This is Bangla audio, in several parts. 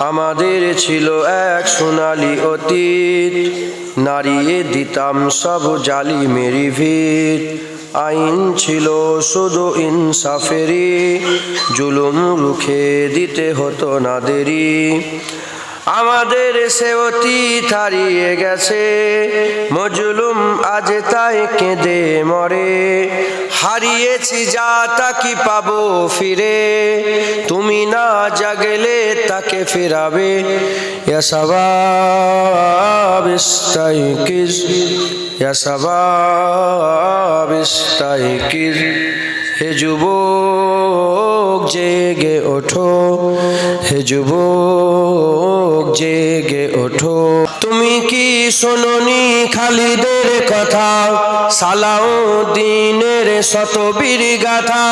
আমাদের ছিল এক সোনালী অতীত, নাড়িয়ে দিতাম সব জালিমেরই ভিত। আইন ছিল শুধু ইনসাফেরই, জুলুম রুখে দিতে হতো না দেরি। আমাদের সে অতীত হারিয়ে গেছে, মজলুম আজ তাই কেঁদে মরে। হারিয়েছি যা তা কি পাবো ফিরে, তুমি না জাগলে তাকে ফেরাবে। ইয়া শাবাব ইস্তাইকিজ, ইয়া শাবাব ইস্তাইকিজ, হে যুবক জেগে ওঠো, হে যুবক জেগে ওঠো। তুমি কি শোনোনি খালিদের কথা, সালাউদ্দিনের শতবীর গাথা।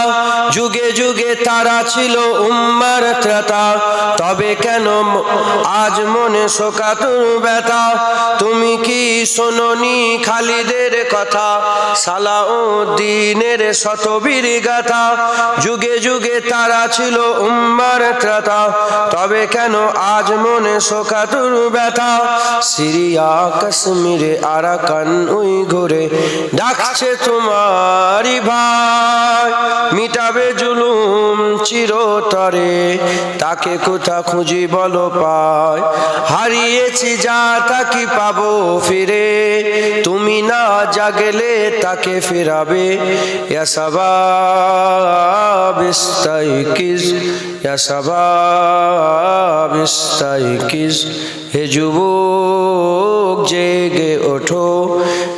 যুগে যুগে তারা ছিল উম্মার ত্রাতা, তবে কেন আজ মনে শোকাতুর ব্যথা। তুমি কি শোনোনি খালিদের কথা, সালাউদ্দিনের শতবীর গাথা। যুগে যুগে তারা ছিল উম্মার ত্রাতা, তবে কেন আজ মনে শোকাতুর ব্যথা। সিরিয়া কাশ্মীরে আরাকান উইঘুরে ডাকছে তোমারই ভাই, মিটাবে জুলুম চিরতরে, তাকে কোথা খুঁজি বলো পায়। হারিয়েছি যা তা কি পাবো ফিরে, তুমি না জাগলে তাকে ফেরাবে। ইয়া শাবাব ইস্তাইকিজ, ইয়া শাবাব ইস্তাইকিজ, হে যুবক জেগে ওঠো,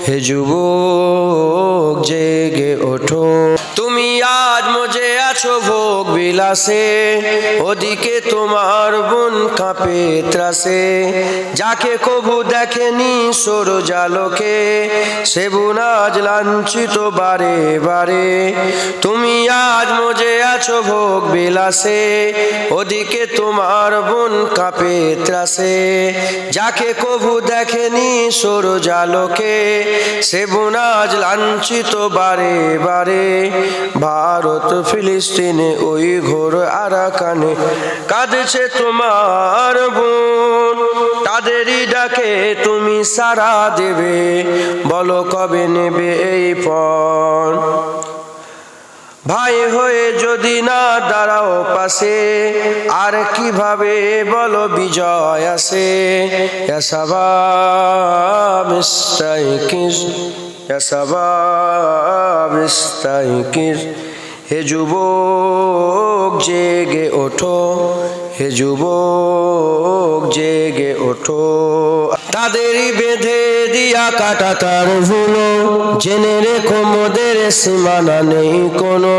হে যুবক জেগে ওঠো। তুমি আজ মজে আছো ভোগ বিলাসে, ওদিকে তোমার বোন কাঁপে ত্রাসে। যাকে কবু দেখেনি সূর্যালোকে, সে বোন আজ লাঞ্ছিত বারে বারে। তুমি আজ মজে আছো ভোগ বিলাসে, ওদিকে তোমার বোন কাঁপে ত্রাসে। যাকে কবু দেখেনি সূর্যালোকে, সে বোন আজ লাঞ্ছিত বারে বারে। ভারত ফিলিস্তিনে ওই ঘোর আরাকানে কাঁদছে তোমার বোন, তাদেরই ডাকে তুমি সাড়া দেবে, বলো কবে নেবে এই পণ। ভাই হয়ে যদি না দাঁড়াও পাশে, আর কিভাবে বলো বিজয় আসে। ইয়া শাবাব ইস্তাইকিজ, ইয়া শাবাব ইস্তাইকিজ, হে যুবক জেগে ওঠো, হে যুবক জেগে ওঠো। তাদেরই বেঁধে দিয়া কাটা তার ভুলো, জেনে রেখো মোদের সীমানা নেই কোনো।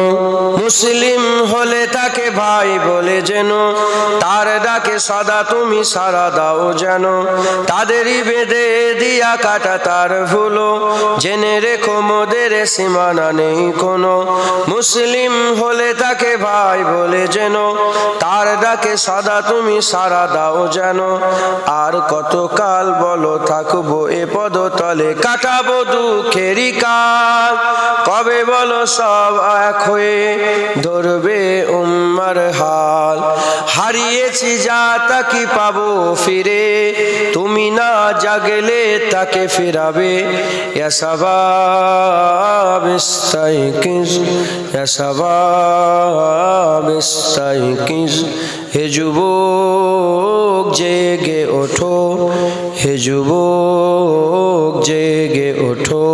মুসলিম হলে তাকে ভাই বলে যেন, তার ডাকে সদা তুমি সাড়া দাও যেন। তাদেরই বেঁধে দিয়া কাটা তার ভুলো, জেনে রেখো মোদের সীমানা নেই কোনো। মুসলিম হলে তাকে ভাই বলে যেন, তার ডাকে সদা তুমি সাড়া দাও যেন। আর কতকাল বলো থাকবো এ পদতলে, কাটাবো দুঃখেরই কাল। কবে বলো সব এক হয়ে ধরবে উম্মার হাল। হারিয়েছি যা তা কি পাবো ফিরে, তুমি না জাগলে তাকে ফেরাবে। ইয়া শাবাব ইস্তাইকিজ, ইয়া শাবাব ইস্তাইকিজ, হে যুবক জেগে ওঠো, হে যুবক জেগে ওঠো।